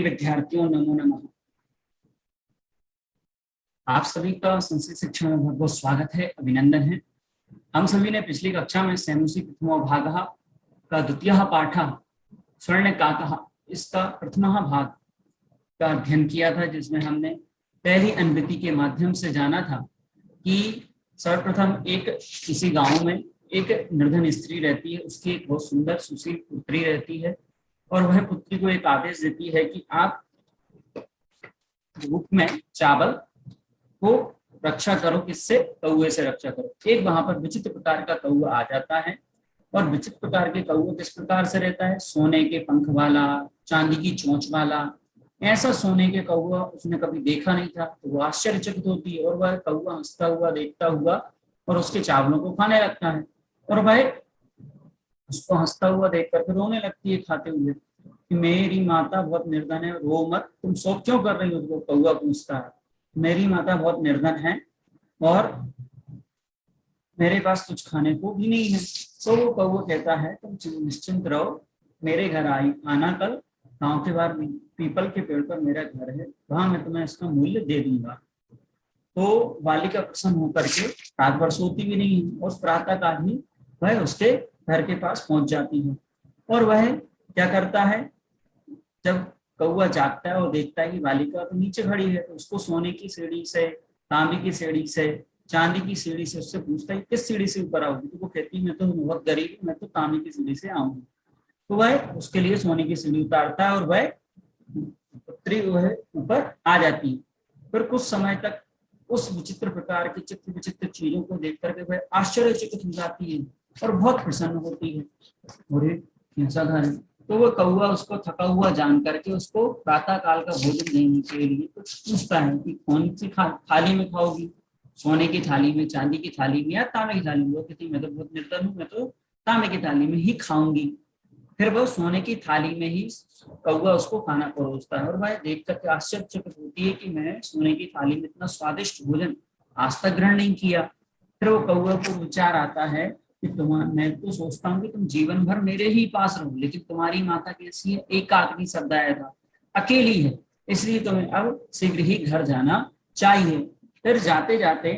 विद्यार्थियों नमो नमः। आप सभी का संस्कृत शिक्षा में बहुत बहुत स्वागत है, अभिनंदन है। हम सभी ने पिछली कक्षा में सैमुसी प्रथमो भागः का द्वितीयः पाठः स्वर्णकाकः इसका प्रथमः भाग का अध्ययन किया था, जिसमें हमने पहली अनुभूति के माध्यम से जाना था कि सर्वप्रथम एक किसी गांव में एक निर्धन स्त्री रहती है, उसकी एक बहुत सुंदर सुशील पुत्री रहती है और वह पुत्री को एक आदेश देती है कि आप धूप में चावल को रक्षा करो। किससे? कौए से रक्षा करो। एक वहां पर विचित्र प्रकार का कौआ आ जाता है और विचित्र प्रकार के कौआ किस प्रकार से रहता है? सोने के पंख वाला, चांदी की चोंच वाला। ऐसा सोने के कौआ उसने कभी देखा नहीं था, तो वो आश्चर्यचकित होती है और वह कौआ हंसता हुआ देखता हुआ और उसके चावलों को खाने लगता है और वह उसको हंसता हुआ देख करके रोने लगती है खाते हुए कि मेरी माता बहुत निर्धन है, रो मत, तुम शोक क्यों कर रही हो? तो कौआ पूछता है, मेरी माता बहुत निर्धन है और मेरे पास कुछ खाने को भी नहीं है। तो वो कौआ कहता है तुम निश्चिंत रहो, मेरे घर आना कल, गांव के बाहर पीपल के पेड़ पर मेरा घर है, वहां मैं तुम्हें इसका मूल्य दे दूंगा। तो बालिका प्रसन्न होकर के रात भर सोती भी नहीं है और प्रातः काल ही वह उसके घर के पास पहुंच जाती है और वह क्या करता है, जब कौआ जागता है और देखता है कि बालिका तो नीचे खड़ी है, तो उसको सोने की सीढ़ी से, तांबे की सीढ़ी से, चांदी की सीढ़ी से उससे पूछता है किस सीढ़ी से ऊपर आओगी? तो वो कहती है मैं तो बहुत गरीब हूँ, मैं तो तांबे की सीढ़ी से आऊंगी। तो वह उसके लिए सोने की सीढ़ी उतारता है और वह पुत्री वह ऊपर आ जाती है। फिर कुछ समय तक उस विचित्र प्रकार की चित्र विचित्र चीजों को देख करके वह आश्चर्यचकित हो जाती है और बहुत प्रसन्न होती है। तो वो कौआ उसको थका हुआ जान करके उसको प्रातः काल का भोजन देने के लिए कुछ पूछता है कि कौन सी थाली में खाओगी? सोने की थाली में, चांदी की थाली में या तांबे की थाली में? वो कहती मैं तो बहुत निर्धन हूँ, मैं तो तांबे की थाली में ही खाऊंगी। फिर वो सोने की थाली में ही कौआ उसको खाना परोसता है और वह देख करके आश्चर्यचकित होती है कि मैं सोने की थाली में इतना स्वादिष्ट भोजन आज तक ग्रहण नहीं किया। फिर वो कौआ को विचार आता है कि मैं तो सोचता हूँ कि तुम जीवन भर मेरे ही पास रहो, लेकिन तुम्हारी माता कैसी है? एकाग्नि शब्दायता, अकेली है, इसलिए तुम्हें अब शीघ्र ही घर जाना चाहिए। फिर जाते जाते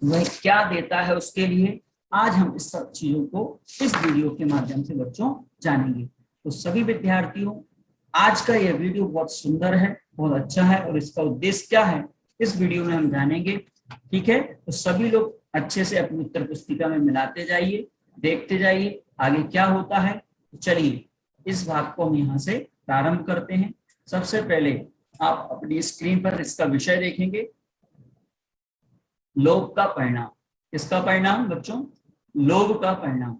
वह क्या देता है उसके लिए, आज हम इस सब चीजों को इस वीडियो के माध्यम से बच्चों जानेंगे। तो सभी विद्यार्थियों, आज का यह वीडियो बहुत सुंदर है, बहुत अच्छा है और इसका उद्देश्य क्या है इस वीडियो में हम जानेंगे। ठीक है, तो सभी लोग अच्छे से अपनी उत्तर पुस्तिका में मिलाते जाइए, देखते जाइए आगे क्या होता है। चलिए इस भाग को हम यहाँ से प्रारंभ करते हैं। सबसे पहले आप अपनी स्क्रीन पर इसका विषय देखेंगे, लोभ का परिणाम। किसका परिणाम बच्चों? लोभ का परिणाम।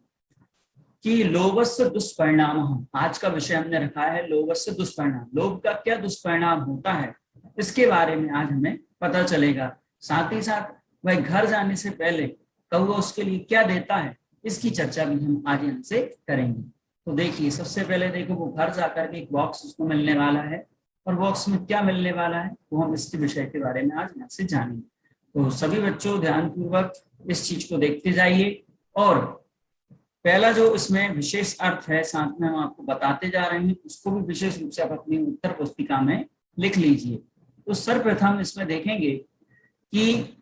कि लोभस्य दुष्परिणाम, आज का विषय हमने रखा है लोभस्य दुष्परिणाम। लोभ का क्या दुष्परिणाम होता है इसके बारे में आज हमें पता चलेगा। साथ ही साथ वह घर जाने से पहले कौआ उसके लिए क्या देता है इसकी चर्चा भी हम आज यहाँ से करेंगे। तो देखिए, सबसे पहले देखो वो घर जाकर के एक बॉक्स उसको मिलने वाला है और बॉक्स में क्या मिलने वाला है वो हम इसके विषय के बारे में आज यहाँ से जानेंगे। तो सभी बच्चों ध्यानपूर्वक इस चीज को देखते जाइए और पहला जो इसमें विशेष अर्थ है साथ में हम आपको बताते जा रहे हैं, उसको भी विशेष रूप से आप अपनी उत्तर पुस्तिका में लिख लीजिए। तो सर्वप्रथम इसमें देखेंगे कि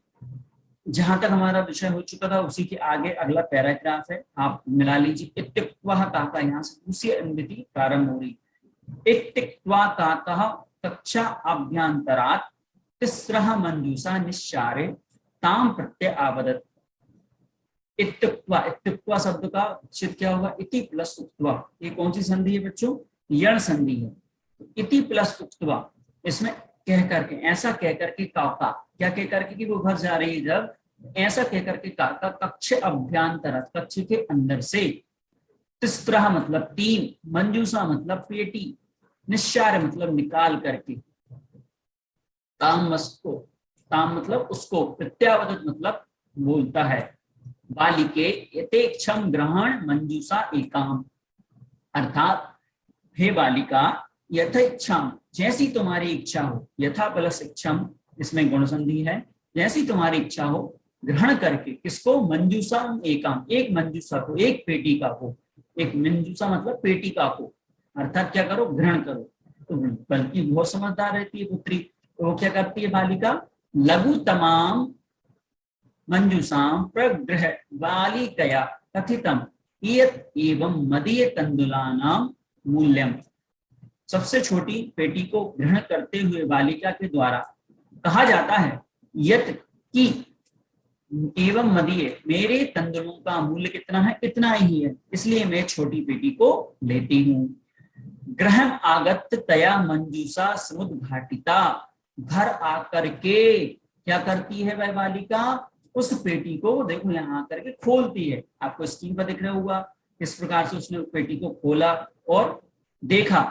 जहां तक हमारा विषय हो चुका था उसी के आगे अगला पैराग्राफ है, आप मिला लीजिए। इत्युक्त्वा काका, यहाँ से दूसरी अनुभूति प्रारंभ हो रही। इत्युक्त्वा काका कक्षा अभ्यंतरात् तिस्रः मंजूषा निश्चारे ताम प्रत्यय आवदत्। इत्युक्त्वा, इत्युक्त्वा शब्द का उच्चित क्या होगा? इति प्लस उक्त्वा। ये कौन सी संधि है बच्चों? यण संधि है। इति प्लस उक्त्वा, इसमें कह करके, ऐसा कह करके काका, क्या कह करके कि वो घर जा रही है जब, ऐसा कह करके काका कक्ष अभ्यंतर, कक्ष के अंदर से, तिस्रः मतलब तीन, मंजूषा मतलब पेटी, निश्चार मतलब निकाल करके, ताम मतलब उसको, प्रत्यावदत मतलब बोलता है, बालिके यथेक्षम ग्रहण मंजूषा एकाम, अर्थात हे बालिका यथेक्षम, जैसी तुम्हारी इच्छा हो, यथा प्लस इच्छम इसमें गुण संधि है, जैसी तुम्हारी इच्छा हो ग्रहण करके, किसको? मंजूषा एकाम, एक मंजूषा को, एक पेटी का को, एक मंजूषा मतलब पेटी का को, अर्थात क्या करो? ग्रहण करो। तो बल्कि बहुत समझदार रहती है पुत्री। तो वो क्या करती है बालिका, लघु तमाम मंजूषाम प्रगृह बालिकया कथितम इयत एवं मदीय तंदुलानाम मूल्यम। सबसे छोटी पेटी को ग्रहण करते हुए बालिका के द्वारा कहा जाता है यत की एवं मदीय, मेरे तंदुलों का मूल्य कितना है, इतना ही है, इसलिए मैं छोटी पेटी को लेती हूँ। ग्रहण आगत तया मंजूषा समुद्र घाटिता, घर आकर के क्या करती है वह बालिका, उस पेटी को देखो यहाँ आकर के खोलती है। आपको स्क्रीन पर दिख रहा होगा किस प्रकार से उसने पेटी को खोला और देखा।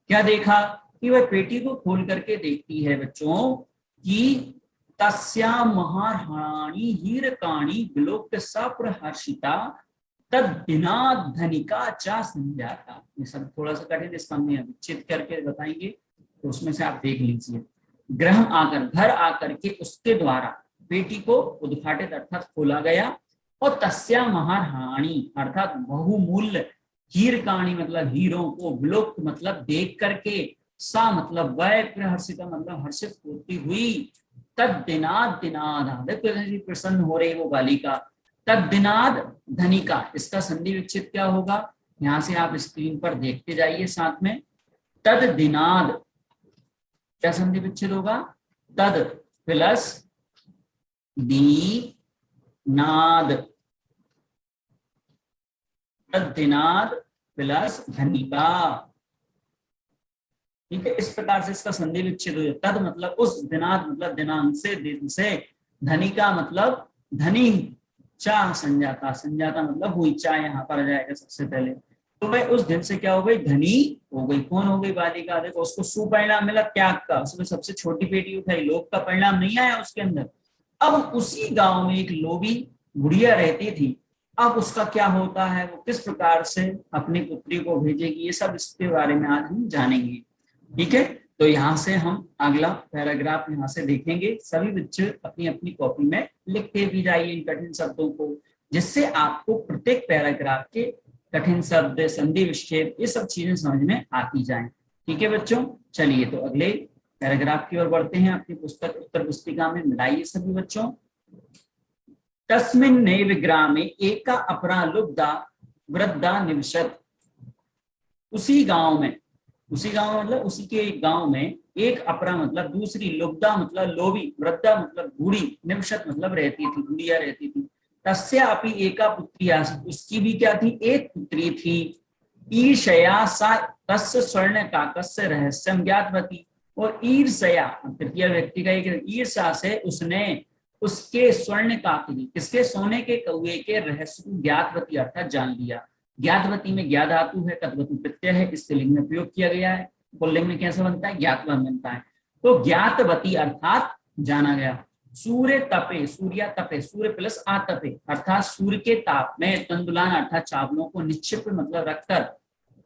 क्या देखा कि वह पेटी को खोल करके देखती है बच्चों कि तस्या महाराणी हीरकाणी विलोक्य सप्रहर्षिता तद बिना धनिका चा संजाता। ये सब थोड़ा सा कठिन, इसका हमने विच्छेद करके बताएंगे, तो उसमें से आप देख लीजिए। ग्रह आकर, घर आकर के उसके द्वारा पेटी को उद्घाटित अर्थात खोला गया, और तस्या महाराणी अर्थात बहुमूल्य, हीरकाणी मतलब हीरों को, विलोक मतलब देख करके, सा मतलब वह, प्रहर्षिता मतलब हर्षित होती हुई, तद दिनाद दिनाद प्रसन्न हो रही वो बालिका, तद दिनाद धनिका, इसका संधि विच्छेद क्या होगा, यहां से आप स्क्रीन पर देखते जाइए साथ में। तद दिनाद क्या संधि विच्छेद होगा, तद प्लस दी नाद, तद दिनाद प्लस धनिका। ठीक है, इस प्रकार से इसका संधि विच्छेद हो जाता है। तद मतलब उस, दिनाद मतलब दिनांक से, दिन से, धनिका मतलब धनी, चा संजाता, संजाता मतलब हुई, चा यहाँ पर आ जाएगा सबसे पहले। तो भाई उस दिन से क्या हो गई, धनी हो गई। कौन हो गई बालिका, देखो उसको सुपरिणाम मिला त्याग का, उसने सबसे छोटी पेटी उठाई, लोभ का परिणाम नहीं आया उसके अंदर। अब उसी गांव में एक लोभी बुढ़िया रहती थी, अब उसका क्या होता है, वो किस प्रकार से अपनी पुत्री को भेजेगी, ये सब इसके बारे में आज हम जानेंगे। ठीक है, तो यहाँ से हम अगला पैराग्राफ यहाँ से देखेंगे। सभी बच्चे अपनी अपनी कॉपी में लिखते भी जाइए इन कठिन शब्दों को, जिससे आपको प्रत्येक पैराग्राफ के कठिन शब्द, संधि विच्छेद, ये सब चीजें समझ में आती जाएं। ठीक है बच्चों, चलिए तो अगले पैराग्राफ की ओर बढ़ते हैं। अपनी पुस्तक उत्तर पुस्तिका में मिलाइए सभी बच्चों। तस्मिन् नैव ग्रामे एका अपरा लुब्धा वृद्धा निवसत। उसी गांव में, उसी गांव मतलब उसी के गांव में, एक अपरा मतलब दूसरी, लुब्धा मतलब लोभी, वृद्धा मतलब बूढ़ी, निवसत मतलब रहती थी, बुढ़िया रहती थी। तस्या अपि एका पुत्री आसीत्, उसकी भी क्या थी, एक पुत्री थी। ईर्ष्या सा तस्य स्वर्ण काकस्य रहस्यम ज्ञातवती, और ईर्ष्या तृतीय व्यक्ति का एक, ईर्ष्या से उसने उसके स्वर्ण काकी, किसके, सोने के कौए के रहस्य को ज्ञातवती अर्थात जान लिया। ज्ञातवती में ज्ञा धातु है, तद्वतु प्रत्यय है, इसके लिंग में प्रयोग किया गया है। पुल्लिंग में कैसे बनता है, ज्ञातवा बनता है। तो ज्ञातवती अर्थात जाना गया। सूर्य तपे, सूर्या तपे, सूर्य प्लस आतपे अर्थात सूर्य के ताप में, तंदुलान अर्थात चावलों को निक्षिप्त मतलब रखकर,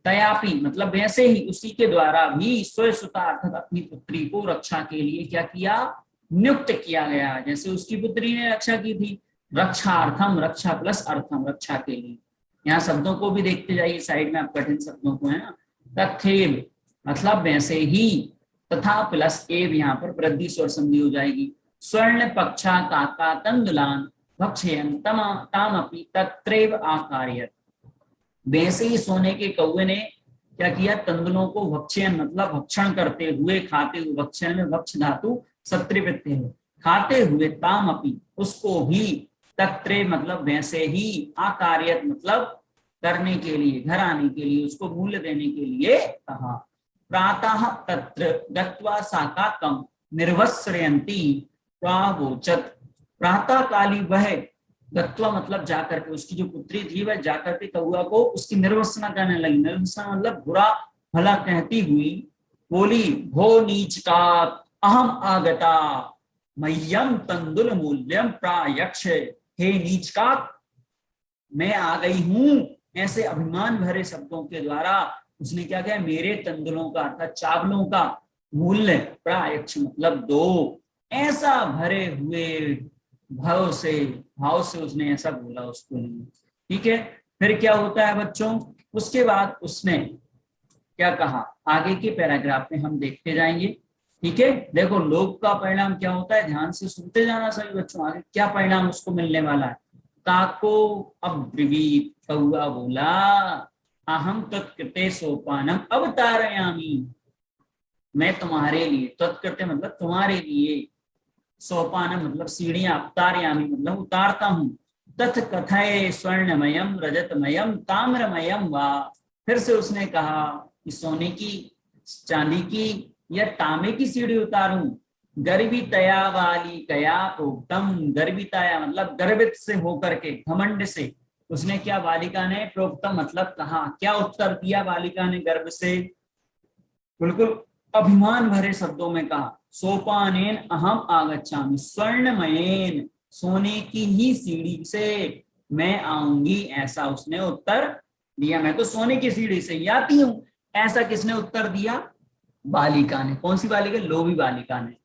तयापी मतलब वैसे ही उसी के द्वारा भी, स्वयं अर्थात अपनी पुत्री को रक्षा के लिए क्या किया, नियुक्त किया गया। जैसे उसकी पुत्री ने रक्षा की थी, रक्षार्थम, रक्षा प्लस अर्थम, रक्षा के लिए। यहाँ शब्दों को भी देखते जाइए साइड में, आप कठिन शब्दों को है ना। तथैव मतलब वैसे ही, तथा प्लस एव यहाँ पर वृद्धि स्वर संधि हो जाएगी। स्वर्ण पक्षा काका तंदुलान भक्षयन् तामपि तत्रैव आकार्यत। वैसे ही सोने के कौवे ने क्या किया, तंदुलों को भक्षयन मतलब भक्षण करते हुए, खाते हुए, भक्षण में भक्ष धातु सत्रि प्रत्यय है, खाते हुए, तामपि उसको भी, तत्रे मतलब वैसे ही, आकार्यत मतलब करने के लिए, घर आने के लिए, उसको मूल्य देने के लिए कहा। प्रातः तत्र गत्वा साकाकं निर्वस्रयन्ती प्रावोचत। प्रातः काली वह, गत्वा मतलब जाकर के, उसकी जो पुत्री थी वह जाकर के कौआ को उसकी निर्वसना करने लगी। निर्वसना मतलब बुरा भला कहती हुई बोली, भो नीच का अहम आगता मह्यम तंदुल मूल्यम प्रायक्ष। हे नीच का, मैं आ गई हूं, ऐसे अभिमान भरे शब्दों के द्वारा उसने क्या किया, मेरे तंदुलों का अर्थात चावलों का मूल्य, प्रायक्ष मतलब दो, ऐसा भरे हुए भाव से उसने ऐसा बोला उसको लिए। ठीक है, फिर क्या होता है बच्चों, उसके बाद उसने क्या कहा आगे के पैराग्राफ में हम देखते जाएंगे। ठीक है, देखो लोभ का परिणाम क्या होता है, ध्यान से सुनते जाना सभी बच्चों, आगे क्या परिणाम उसको मिलने वाला है। काको अब्रवीत, कौआ बोला, अहम तत्कृते सोपानम अवतारयामी, मैं तुम्हारे लिए, तत्कृते मतलब तुम्हारे लिए, सोपानम मतलब सीढ़ियां, अवतारयामी मतलब उतारता हूँ, तथ कथय स्वर्णमयम रजतमयम ताम्रमयम वा, फिर से उसने कहा कि सोने की, चांदी की या तांबे की सीढ़ी उतारूं, गर्वितया वाली कया प्रोक्तम, गर्वितया मतलब गर्वित से होकर के, घमंड से, उसने क्या बालिका ने, प्रोक्तम मतलब कहा, क्या उत्तर दिया बालिका ने गर्व से, बिल्कुल अभिमान भरे शब्दों में कहा, सोपानेन अहम आगच्छामि स्वर्णमयेन, सोने की ही सीढ़ी से मैं आऊंगी, ऐसा उसने उत्तर दिया। मैं तो सोने की सीढ़ी से ही आती हूँ, ऐसा किसने उत्तर दिया, बालिका ने। कौन सी बालिका, लोभी बालिका ने।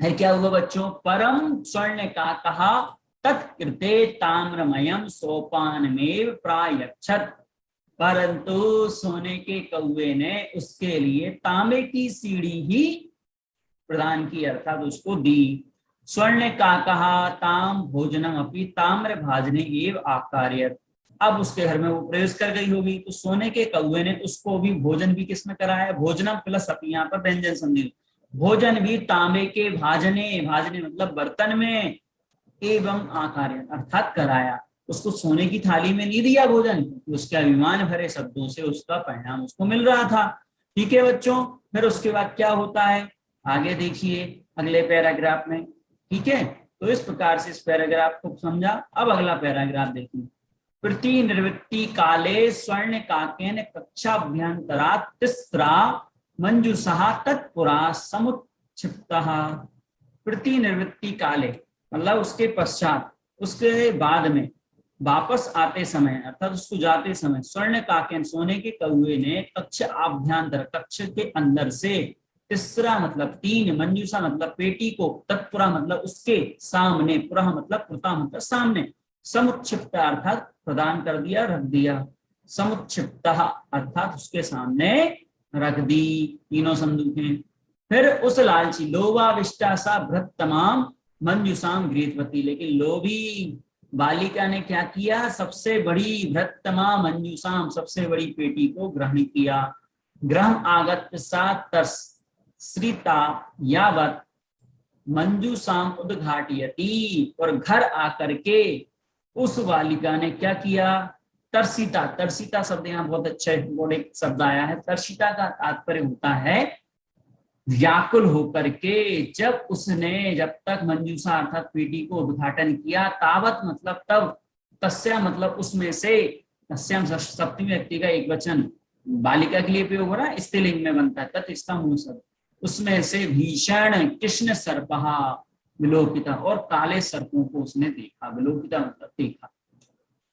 है क्या हुआ बच्चों, परम स्वर्ण का कहा, तत्कृते ताम्रमयम सोपानमेव प्रायच्छत, परंतु सोने के कौवे ने उसके लिए तांबे की सीढ़ी ही प्रदान की, अर्थात उसको दी। स्वर्ण का कहा ताम भोजनम अपनी ताम्र भाजने एव आकार्यत, अब उसके घर में वो प्रवेश कर गई होगी, तो सोने के कौवे ने उसको भी भोजन भी किसमें कराया, भोजनम प्लस अपनी, यहाँ पर व्यंजन संधि, भोजन भी तांबे के भाजने, भाजने मतलब बर्तन में, एवं आकार्य अर्थात कराया, उसको सोने की थाली में नहीं दिया भोजन, उसके अभिमान भरे शब्दों से उसका परिणाम उसको मिल रहा था। ठीक है बच्चों, फिर उसके बाद क्या होता है, आगे देखिए अगले पैराग्राफ में। ठीक है, तो इस प्रकार से इस पैराग्राफ को समझा। अब अगला पैराग्राफ देखिए, प्रतिनिवृत्ति काले स्वर्ण काकेन कक्षाभ्यंतरा तिस्रा मंजुषा तत्पुरा समुच्छिप्तः, प्रतिनिवृत्ति काले मतलब उसके पश्चात, उसके बाद में, वापस आते समय अर्थात उसको जाते समय, स्वर्ण काकेन सोने के कौवे ने, कक्ष आभ्यंतर कक्ष के अंदर से, तीसरा मतलब तीन, मंजूषा मतलब पेटी को, तत्पुरा मतलब उसके सामने, पुरा मतलब पुरता मतलब सामने, समुच्छिप्त अर्थात प्रदान कर दिया, रख दिया, समुच्छिप्त अर्थात उसके सामने रख दी, तीनों संदूक हैं। फिर उस लालची लोभाविष्टा सा भ्रत तमाम मंजूसाम गृहवती, लेकिन लोभी बालिका ने क्या किया, सबसे बड़ी भ्रतमा मंजूसाम सबसे बड़ी पेटी को ग्रहण किया। ग्रह आगत सा तर्स श्रीता यावत मंजूसाम उद्घाटयति, और घर आकर के उस बालिका ने क्या किया, तर्षिता, तर्षिता शब्द यहाँ बहुत अच्छा एक शब्द आया है, तर्षिता का तात्पर्य होता है व्याकुल होकर के, जब उसने, जब तक मंजूषा अर्थात पेटी को उद्घाटन किया, तावत मतलब तब, तस्या मतलब उसमें से, तस्याम सप्तमी व्यक्ति का एक वचन बालिका के लिए प्रयोग हो रहा है, स्त्रीलिंग में बनता है, तत् इसका मूल शब्द, उसमें से भीषण कृष्ण सर्पहा विलोकिता, और काले सर्पों को उसने देखा, विलोकिता मतलब देखा।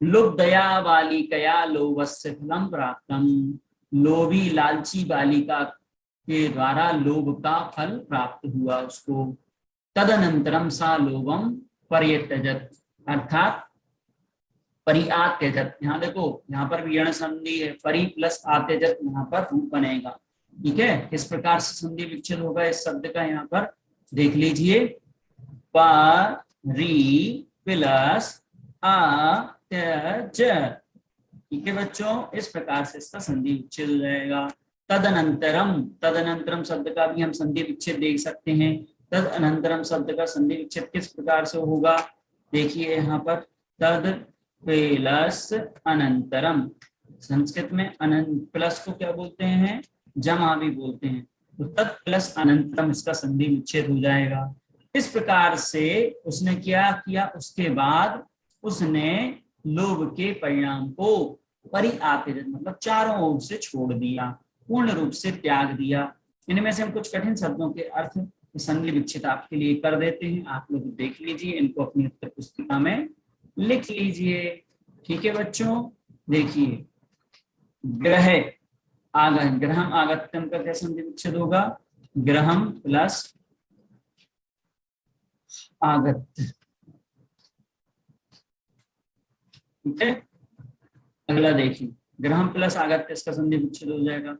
लुब्धया बालिकया लोभस्य फलम प्राप्तम, लोभी लालची बालिका के द्वारा लोभ का फल प्राप्त हुआ उसको। तदनंतरम सा लोभम पर्यत्यजत अर्थात परिआत्यजत, यहाँ देखो यहाँ पर भी यण संधि है, परि प्लस आत्यजत यहाँ पर रूप बनेगा। ठीक है, किस प्रकार से संधि विच्छेद होगा इस शब्द का, यहाँ पर देख लीजिए, परि प्लस आत्यजत। ठीक है बच्चों, इस प्रकार से इसका संधि विच्छेद हो जाएगा। तदनंतरम, तदनंतरम शब्द का भी हम संधि विच्छेद देख सकते हैं। तदनंतरम शब्द का संधि विच्छेद किस प्रकार से होगा, देखिए यहाँ पर, तद प्लस अनंतरम, संस्कृत में अनंत प्लस को क्या बोलते हैं, जमा भी बोलते हैं, तो तद प्लस अनंतरम इसका संधि विच्छेद हो जाएगा। इस प्रकार से उसने क्या किया, उसके बाद उसने लोभ के परिणाम को परिआत्यजत मतलब चारों ओर से छोड़ दिया, पूर्ण रूप से त्याग दिया। इनमें से हम कुछ कठिन शब्दों के अर्थ संधि विच्छेद आपके लिए कर देते हैं, आप लोग देख लीजिए, इनको अपनी उत्तर पुस्तिका में लिख लीजिए। ठीक है बच्चों, देखिए, ग्रह आगत, ग्रहम आगत्यम का क्या संधि विच्छेद होगा, ग्रहम प्लस आगत्य। ठीक है, अगला देखिए, ग्रहम प्लस आगत्य इसका संधि विच्छेद हो जाएगा,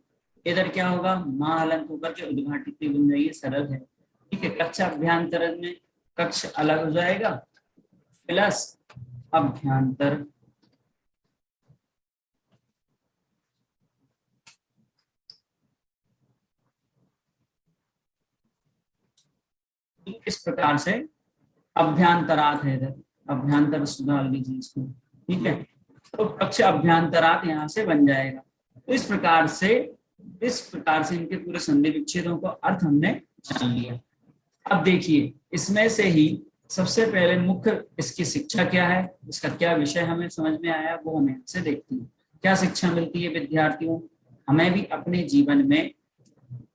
इधर क्या होगा, माँ हलंत होकर के उद्घाटित बन जाइए, सरल है। ठीक है, कक्ष अभ्यंतर में कक्ष अलग हो जाएगा प्लस अभ्यंतर। इस प्रकार से अभ्यंतरात है, इधर अभ्यंतर सुधार लीजिए इसको। ठीक है, तो कक्ष अभ्यंतरात यहाँ से बन जाएगा। तो इस प्रकार से इनके पूरे संधि विच्छेदों का अर्थ हमने जान लिया। अब देखिए, इसमें से ही सबसे पहले मुख्य इसकी शिक्षा क्या है, इसका क्या विषय हमें समझ में आया, वो हमें से देखते हैं। क्या शिक्षा मिलती है विद्यार्थियों, हमें भी अपने जीवन में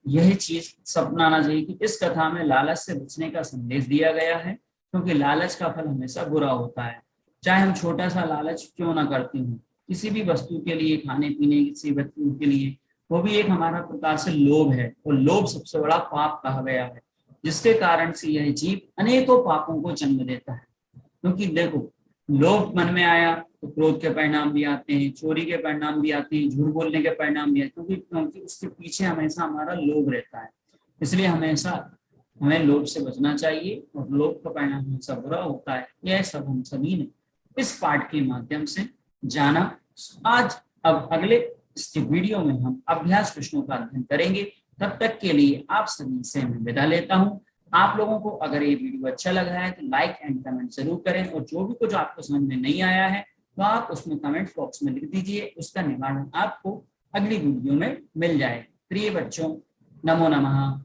यही चीज अपनाना चाहिए कि इस कथा में लालच से बचने का संदेश दिया गया है, क्योंकि लालच का फल हमेशा बुरा होता है। चाहे हम छोटा सा लालच क्यों ना करते हो, किसी भी वस्तु के लिए, खाने पीने किसी वस्तु के लिए, वो भी एक हमारा प्रकार से लोभ है, और लोभ सबसे बड़ा पाप कहा गया है, जिसके कारण से यह जीव अनेकों पापों को जन्म देता है। क्योंकि देखो, लोभ मन में आया तो क्रोध के परिणाम भी आते हैं, चोरी के परिणाम भी आते हैं, झूठ बोलने के परिणाम भी आते हैं, क्योंकि उसके पीछे हमेशा हमारा लोभ रहता है। इसलिए हमेशा हमें लोभ से बचना चाहिए, और लोभ का परिणाम हमेशा बुरा होता है। यह सब हम सभी ने इस पाठ के माध्यम से जाना। आज अब अगले इसके वीडियो में हम अभ्यास प्रश्नों का अध्ययन करेंगे। तब तक के लिए आप सभी से मैं विदा लेता हूँ। आप लोगों को अगर ये वीडियो अच्छा लगा है तो लाइक एंड कमेंट जरूर करें, और जो भी कुछ आपको समझ में नहीं आया है तो आप उसमें कमेंट बॉक्स में लिख दीजिए, उसका निवारण आपको अगली वीडियो में मिल जाए। प्रिय बच्चों, नमो नमः।